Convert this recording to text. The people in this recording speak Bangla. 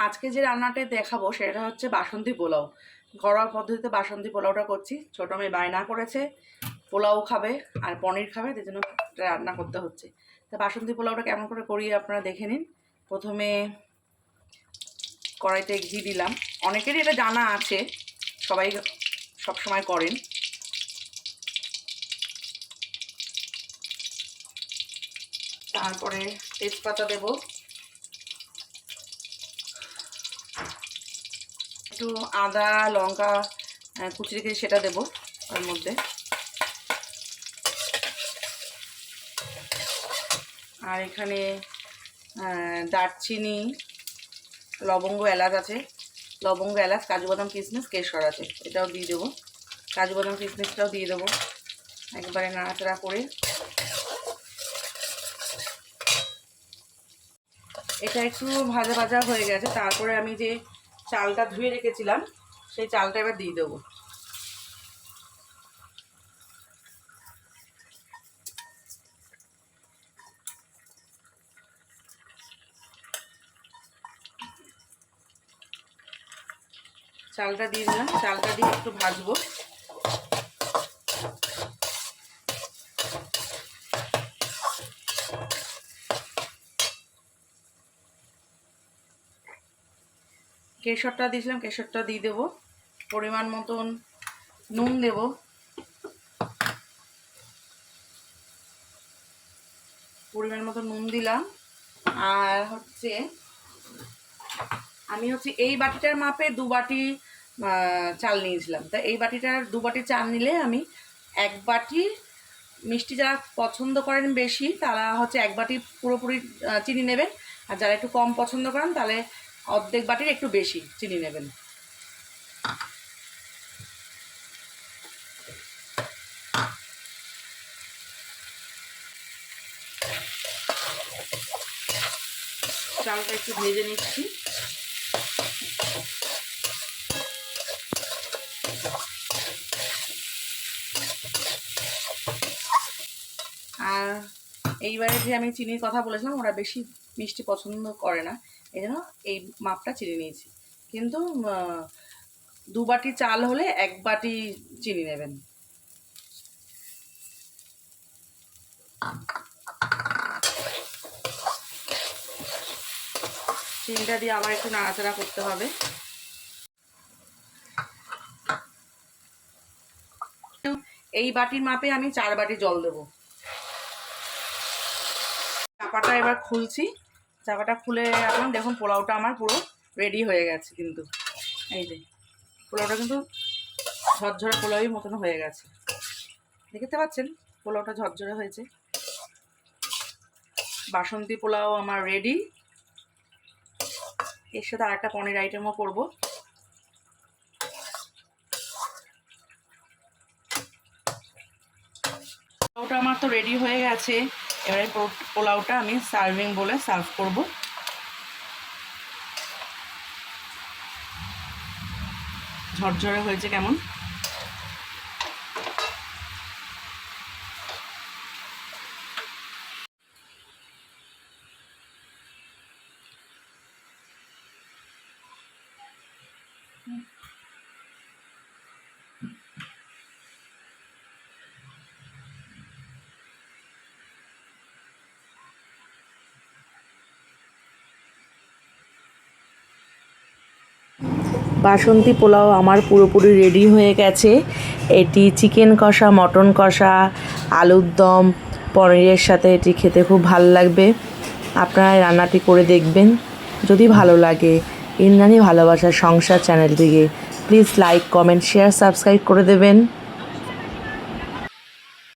আজকে যে রান্নাটা দেখাবো সেটা হচ্ছে বাসন্তী পোলাও। ঘরোয়া পদ্ধতিতে বাসন্তী পোলাওটা করছি। ছোটো মেয়ে বায়না করেছে পোলাও খাবে আর পনির খাবে, সেই জন্য রান্না করতে হচ্ছে। তা বাসন্তী পোলাওটা কেমন করে করি আপনারা দেখে নিন। প্রথমে কড়াইতে ঘি দিলাম। অনেকেরই এটা জানা আছে, সবাই সবসময় করেন। তারপরে তেজপাতা দেব, একটু আদা লঙ্কা কুচি রেখে সেটা দেবো ওর মধ্যে। আর এখানে দারচিনি লবঙ্গ এলাচ আছে, লবঙ্গ এলাচ কাজু বাদাম কিশমিশ কেশর আছে, এটাও দিয়ে দেবো। কাজু বাদাম কিশমিশটাও দিয়ে দেবো। একবারে নাড়াচাড়া করে এটা একটু ভাজা ভাজা হয়ে গেছে। তারপরে আমি যে চালটা ধুয়ে রেখেছিলাম সেই চালটা এবার দিয়ে দেবো। চালটা দিয়ে দিলাম, চালটা দিয়ে একটু ভাজবো। কেশরটা দিয়েছিলাম, কেশরটা দিয়ে দেবো। পরিমাণ মতন নুন দেব, পরিমাণ মতো নুন দিলাম। আর হচ্ছে আমি এই বাটিটার মাপে 2 বাটি চাল নিয়েছিলাম। তা এই বাটিটার 2 বাটি চাল নিলে আমি 1 বাটি মিষ্টি, যারা পছন্দ করেন বেশি তারা 1 বাটি পুরোপুরি চিনি নেবেন। আর যারা একটু কম পছন্দ করেন তাহলে অর্ধেক বাটির একটু বেশি চিনি নেবেন। চালটা একটু ভেজে নিচ্ছি। আর এইবারে যে আমি চিনির কথা বলেছিলাম, ওরা বেশি মিষ্টি পছন্দ করে না, এই জন্য এই মাপটা চিনি নিয়েছি। কিন্তু 2 বাটি চাল হলে 1 বাটি চিনি নেবেন। চিনিটা দিয়ে আবার একটু নাড়াচাড়া করতে হবে। এই বাটির মাপে আমি 4 বাটি জল দেবো। চাপাটা এবার খুলছি। চাপাটা খুলে রাখলাম। দেখুন পোলাওটা আমার পুরো রেডি হয়ে গেছে। কিন্তু এই যে পোলাওটা কিন্তু ঝরঝরে পোলাওই মতন হয়ে গেছে, দেখতে পাচ্ছেন পোলাওটা ঝরঝরে হয়েছে। বাসন্তী পোলাও আমার রেডি। এর সাথে আরেকটা পনির আইটেমও করবো। পোলাওটা আমার তো রেডি হয়ে গেছে। এবারে পোলাওটা আমি সার্ভিং বলে সার্ভ করব। ঝরঝরে হয়েছে কেমন। বাসন্তী পোলাও আমার পুরোপুরি রেডি হয়ে গেছে। এটি চিকেন কষা, মটন কষা, আলুর দম, পনিরের সাথে এটি খেতে খুব ভালো লাগবে। আপনারা রান্নাটি করে দেখবেন। যদি ভালো লাগে ইন্দ্রাণী ভালোবাসার সংসার চ্যানেলটিকে please like, comment, share, subscribe করে দেবেন।